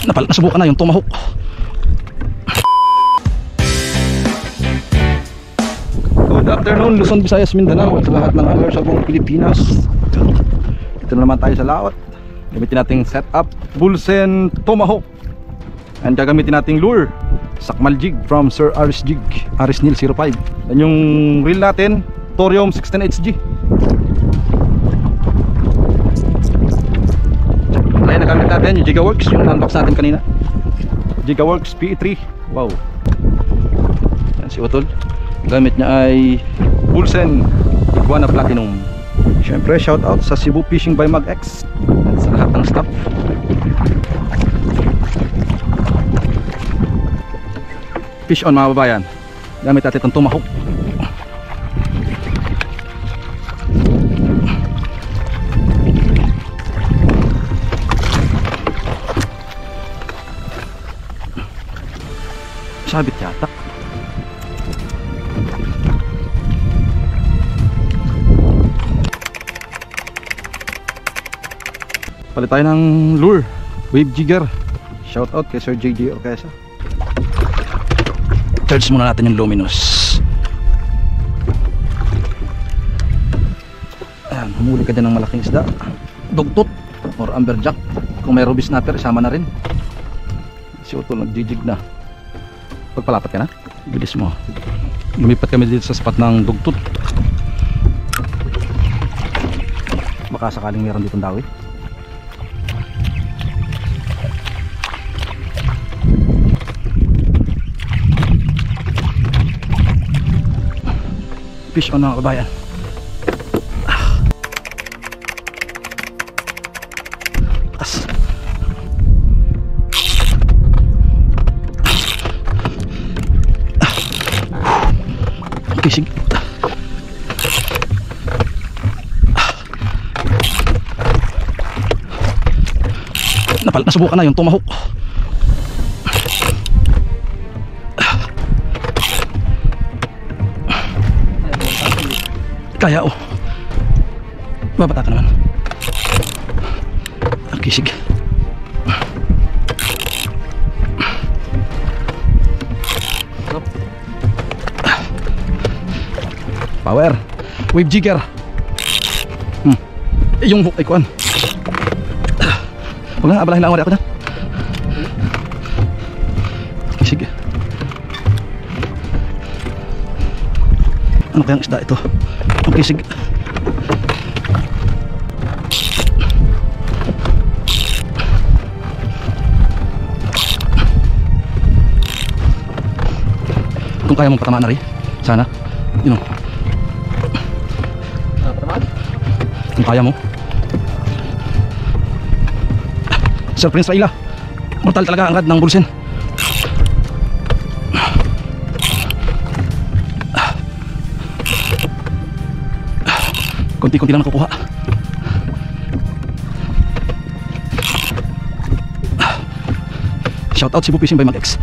Nasubukan na yung tomahawk. Good afternoon Luzon, Visayas, Mindanao, at sa lahat ng angler sa buong Pilipinas. Ito na naman tayo sa laot. Gamitin nating setup Bulsen Tomahawk. And gagamitin nating lure Sakmal Jig from Sir Aris Jig, Aris Neil 05. And yung reel natin Thorium 16HG. Ayan, nagamit natin yung Gigaworks, yung unbox natin kanina, Gigaworks PE3. Wow. Ayan si Utol. Gamit niya ay Bulsen Iguana Platinum. Siyempre shout out sa Cebu Fishing by Mag X at sa lahat ng staff. Fish on mga babayan. Gamit natin itong tomahawk. Sabit yata. Palit tayo ng lure Wave Jigger. Shout out kay Sir JJ Orquesa. Charge muna natin yung luminous. Ayan, humuli ka din ng malaking isda, dugtot or amberjack. Kung may ruby snapper, isama na rin. Si Utol nagjijig na. Pagpalapat ka na, bilis mo. Lumipat kami dito sa spot ng dugtot. Baka sakaling meron ditong dawi. Fish on mga kabayan. Patas. Okay, sige. Nasubukan na yung tomahawk. Kaya oh. Babata ka naman. Okay, sige. Power Wave Jigger. Yung hook ay kuan. Huwag na, abalahin lang ako dyan. Okay, sige. Ano kayang isda ito? Okay, sige. Kung kaya mong patamaan na rin, sana. You know. Kung kaya mo. Sir Prince Raila, mortal talaga ang rad ng Bulsen. Kunti-kunti lang nakukuha. Shout out Cebu Fishing by Mag X.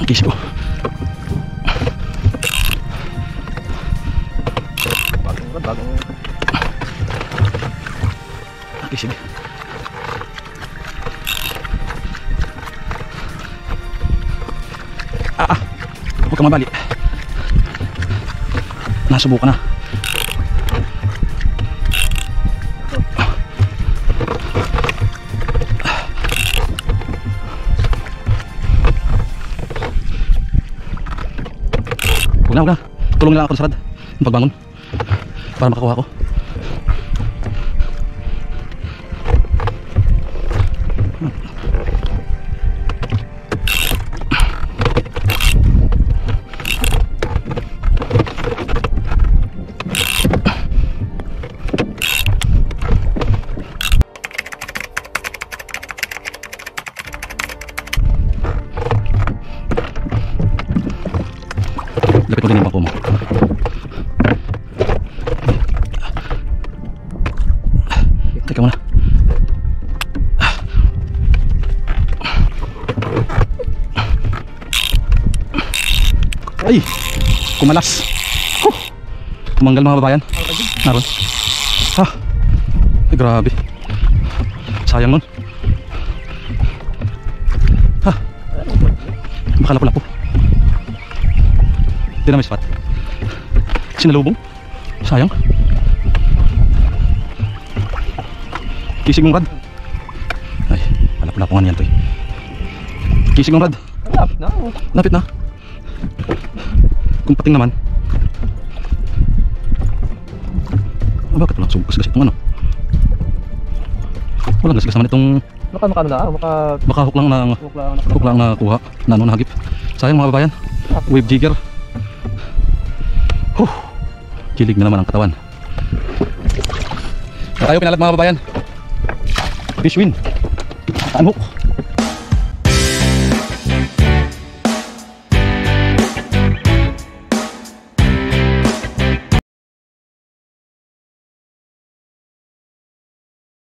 Okay, Cebu. Bagong. Okay, sige. Huwag kang mabali. Nasubukan na. Huwag na. Tulong nila ako sa rad ng pagbangon para makakuha ko. Lapit mo din yung bangko mo. Teka muna. Ay! Kumalas. Kumanggal mga babayan. Naroon. Ay, grabe. Sayang nun. Makalapo-lapo. Hindi na may spot. Sinalubong. Sayang. Kisig mong rad. Ay, malap-lapo nga niyan to eh. Kisig mong rad. Lapit na. Lapit na. Kung pating naman. Oh, bakit walang gas-gas itong ano? Walang gas-gas naman itong... Baka na, Baka hook lang nakuha. Na ano, nahagip. Sayang mga babayan. Wave jigger. Kilig na naman ang katawan. Tayo pinalat mga babayan. Fish win. Saan hook?